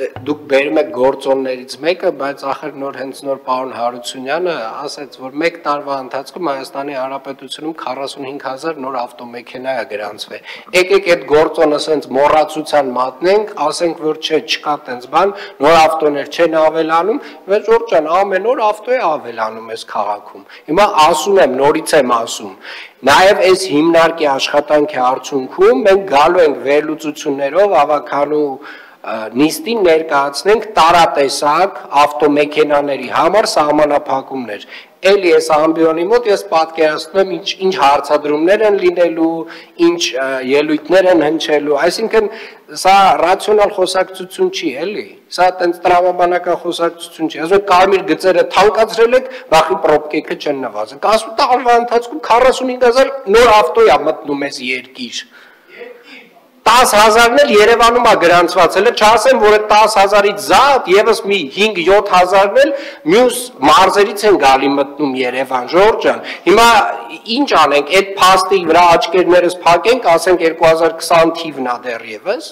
դուք բերում եք գործոններից մեկը, բայց ախր հենց նոր պարոն Հարությունյանը ասաց, որ 1 տարվա ընթացքում Հայաստանի Հանրապետությունում 45,000 նոր ավտոմեքենա է գրանցվել։ Եկեք այդ գործոնը ասենց մոռացության մատնենք, ասենք, որ չկա տենց բան, նոր ավտոներ չեն ավելանում, բայց Ժորժ ջան, ամեն օր ավտո է ավելանում այս քաղաքում։ Հիմա ասում եմ, նորից եմ ասում, նաև այս հիմնարկի աշխատանքի արդյունքում մենք գալու ենք վերլուծություններով ավականու նիստին ներկայացնենք տարատեսակ ավտոմեքենաների համար սահմանափակումներ։ Էլի այս ամբիոնի մոտ ես պատկերացնում եմ ինչ հարցադրումներ են լինելու, ինչ ելույթներ են հնչելու, այսինքն սա ռացիոնալ խոսակցություն չի, էլի։ Սա տենց տրամաբանական խոսակցություն չի։ Ասում եք կարմիր գծերը թանկացրել եք, բախի պրոբկեքը չեն նվազել։ 10 տարվա ընթացքում 45,000 նոր ավտո է մտնում այս երկիր։ 10,000-ն էլ Երևանում է գրանցված, հələ չասեմ, որ այդ 10,000-ից զատ եւս մի 5-7,000-ն էլ մյուս մարզերից են գալի մտնում Երևան, Ժորժ ջան։ Հիմա ինչ անենք, այդ փաստի վրա աչքերներս փակենք, ասենք 2020 թիվն է դեռևս։